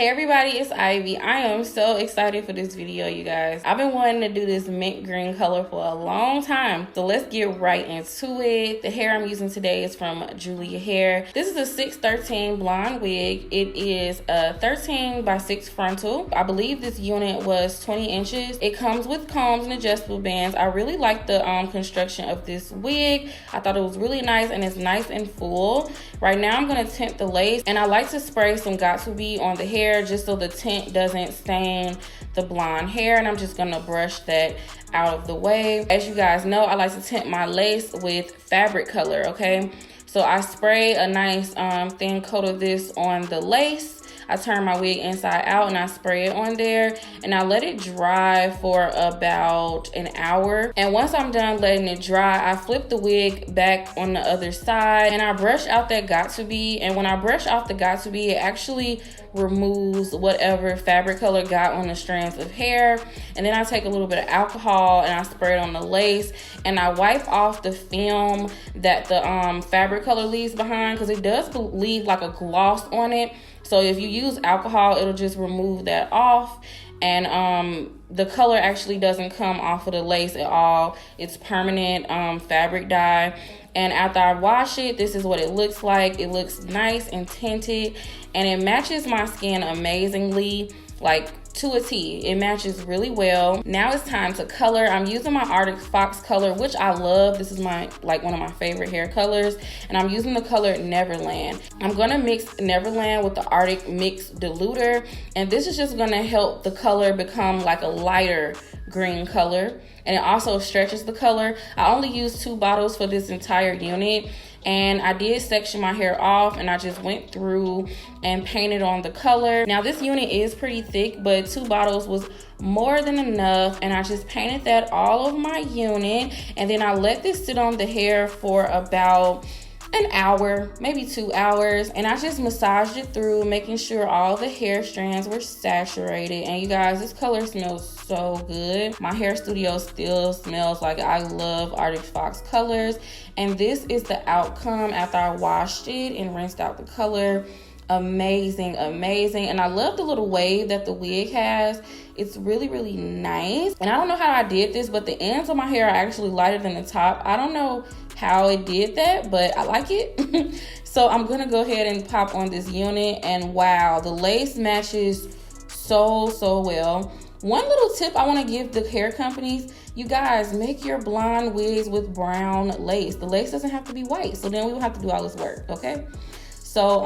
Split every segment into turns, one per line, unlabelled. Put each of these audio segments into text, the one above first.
Hey everybody, it's Ivy. I am so excited for this video, you guys. I've been wanting to do this mint green color for a long time, so let's get right into it. The hair I'm using today is from Julia Hair. This is a 613 blonde wig. It is a 13 by 6 frontal. I believe this unit was 20 inches. It comes with combs and adjustable bands. I really like the construction of this wig. I thought it was really nice, and it's nice and full. Right now I'm going to tint the lace, and I like to spray some Got2b on the hair just so the tint doesn't stain the blonde hair, and I'm just gonna brush that out of the way. As you guys know, I like to tint my lace with fabric color, okay? So I spray a nice thin coat of this on the lace. I turn my wig inside out and I spray it on there, and I let it dry for about an hour. And once I'm done letting it dry, I flip the wig back on the other side and I brush out that Got2b. And when I brush off the Got2b, it actually removes whatever fabric color got on the strands of hair. And then I take a little bit of alcohol and I spray it on the lace, and I wipe off the film that the fabric color leaves behind, because it does leave like a gloss on it. So if you use alcohol, it'll just remove that off, and the color actually doesn't come off of the lace at all. It's permanent fabric dye. And after I wash it, this is what it looks like. It looks nice and tinted, and it matches my skin amazingly, like to a T. It matches really well. Now it's time to color. I'm using my Arctic Fox color, which I love. This is my one of my favorite hair colors, and I'm using the color Neverland. I'm gonna mix Neverland with the Arctic Mix Diluter, and this is just gonna help the color become like a lighter green color, and it also stretches the color. I only used 2 bottles for this entire unit, and I did section my hair off, and I just went through and painted on the color. Now this unit is pretty thick, but 2 bottles was more than enough, and I just painted that all over my unit, and then I let this sit on the hair for about an hour, maybe 2 hours, and I just massaged it through, making sure all the hair strands were saturated. And you guys, this color smells so good. My hair studio still smells like I love Arctic Fox colors, and this is the outcome after I washed it and rinsed out the color. Amazing, amazing. And I love the little wave that the wig has. It's really, really nice. And I don't know how I did this, but the ends of my hair are actually lighter than the top. I don't know how it did that, but I like it. So I'm gonna go ahead and pop on this unit, and wow, the lace matches so well. One little tip I want to give the hair companies: you guys, make your blonde wigs with brown lace. The lace doesn't have to be white, so then we don't have to do all this work, okay? So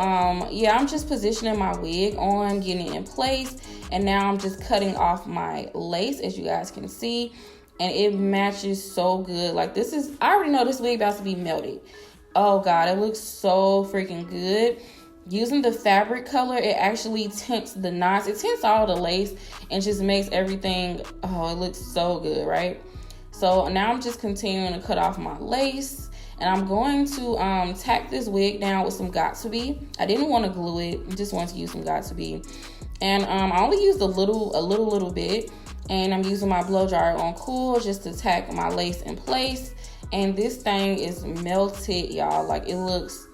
yeah, I'm just positioning my wig on, getting it in place, and now I'm just cutting off my lace, as you guys can see, and it matches so good. Like, this is, I already know this wig about to be melted. Oh God, it looks so freaking good. Using the fabric color, it actually tints the knots. It tints all the lace and just makes everything, oh, it looks so good, right? So now I'm just continuing to cut off my lace, and I'm going to tack this wig down with some Got2b. I didn't want to glue it, I just wanted to use some Got2b. And I only used a little bit, and I'm using my blow dryer on cool just to tack my lace in place. And this thing is melted, y'all. Like, it looks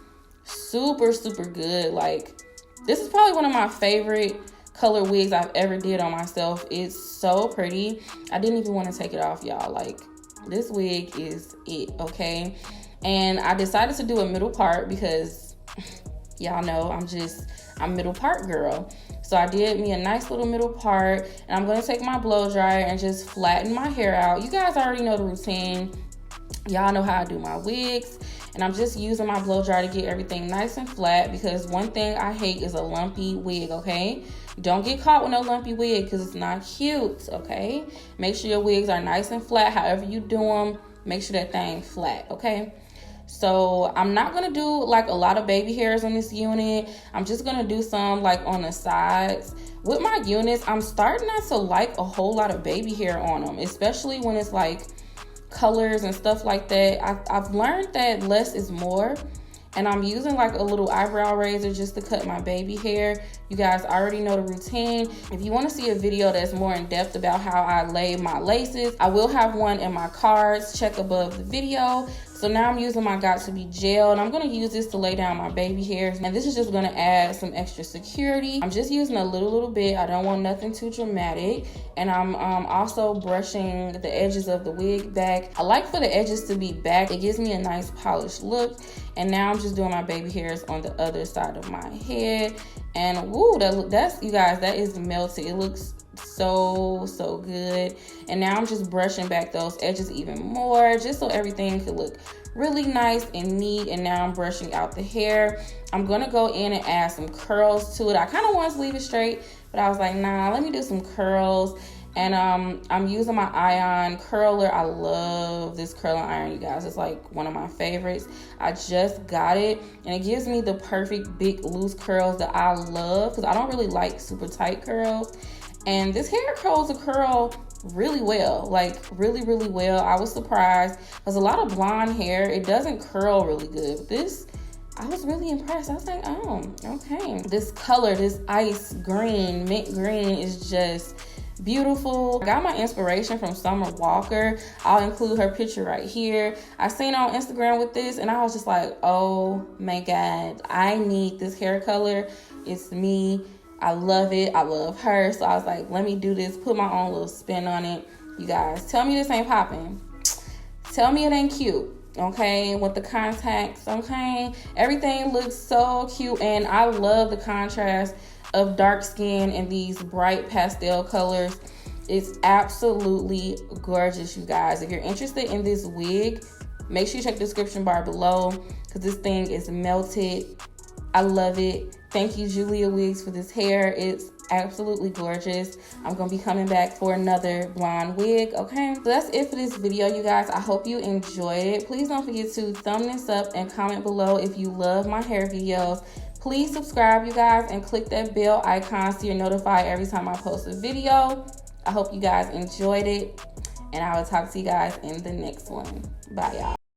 super good. Like, this is probably one of my favorite color wigs I've ever did on myself. It's so pretty. I didn't even want to take it off, y'all. Like, this wig is it, okay? And I decided to do a middle part because y'all know I'm middle part girl. So I did me a nice little middle part, and I'm gonna take my blow dryer and just flatten my hair out. You guys already know the routine. Y'all know how I do my wigs, and I'm just using my blow dryer to get everything nice and flat, because one thing I hate is a lumpy wig, okay? Don't get caught with no lumpy wig, because it's not cute, okay? Make sure your wigs are nice and flat. However you do them, make sure that thing flat, okay? So I'm not gonna do like a lot of baby hairs on this unit. I'm just gonna do some like on the sides. With my units, I'm starting not to like a whole lot of baby hair on them, especially when it's like colors and stuff like that. I've learned that less is more, and I'm using like a little eyebrow razor just to cut my baby hair. You guys already know the routine. If you want to see a video that's more in depth about how I lay my laces, I will have one in my cards. Check above the video So now I'm using my Got To Be gel, and I'm going to use this to lay down my baby hairs. And this is just going to add some extra security. I'm just using a little bit. I don't want nothing too dramatic. And I'm also brushing the edges of the wig back. I like for the edges to be back. It gives me a nice polished look. And now I'm just doing my baby hairs on the other side of my head. And woo, that's you guys, that is melted. It looks so good. And now I'm just brushing back those edges even more, just so everything could look really nice and neat. And now I'm brushing out the hair. I'm gonna go in and add some curls to it. I kind of wanted to leave it straight, but I was like, nah, let me do some curls. And I'm using my iron curler. I love this curling iron, you guys. It's like one of my favorites. I just got it, and it gives me the perfect big loose curls that I love, because I don't really like super tight curls. And this hair curls the curl really well, like really well. I was surprised, because a lot of blonde hair, it doesn't curl really good. But this, I was really impressed. I was like, oh, okay. This color, this ice green, mint green, is just beautiful. I got my inspiration from Summer Walker. I'll include her picture right here. I seen her on Instagram with this, and I was just like, oh my God, I need this hair color. It's me. I love it. I love her. So I was like, let me do this, put my own little spin on it. You guys, tell me this ain't popping. Tell me it ain't cute. Okay, with the contacts. Okay, everything looks so cute, and I love the contrast of dark skin and these bright pastel colors. It's absolutely gorgeous, you guys. If you're interested in this wig, make sure you check the description bar below, because this thing is melted. I love it. Thank you, Julia Wigs, for this hair. It's absolutely gorgeous. I'm gonna be coming back for another blonde wig. Okay, so that's it for this video, you guys. I hope you enjoyed it. Please don't forget to thumb this up and comment below if you love my hair videos. Please subscribe, you guys, and click that bell icon so you're notified every time I post a video. I hope you guys enjoyed it, and I will talk to you guys in the next one. Bye, y'all.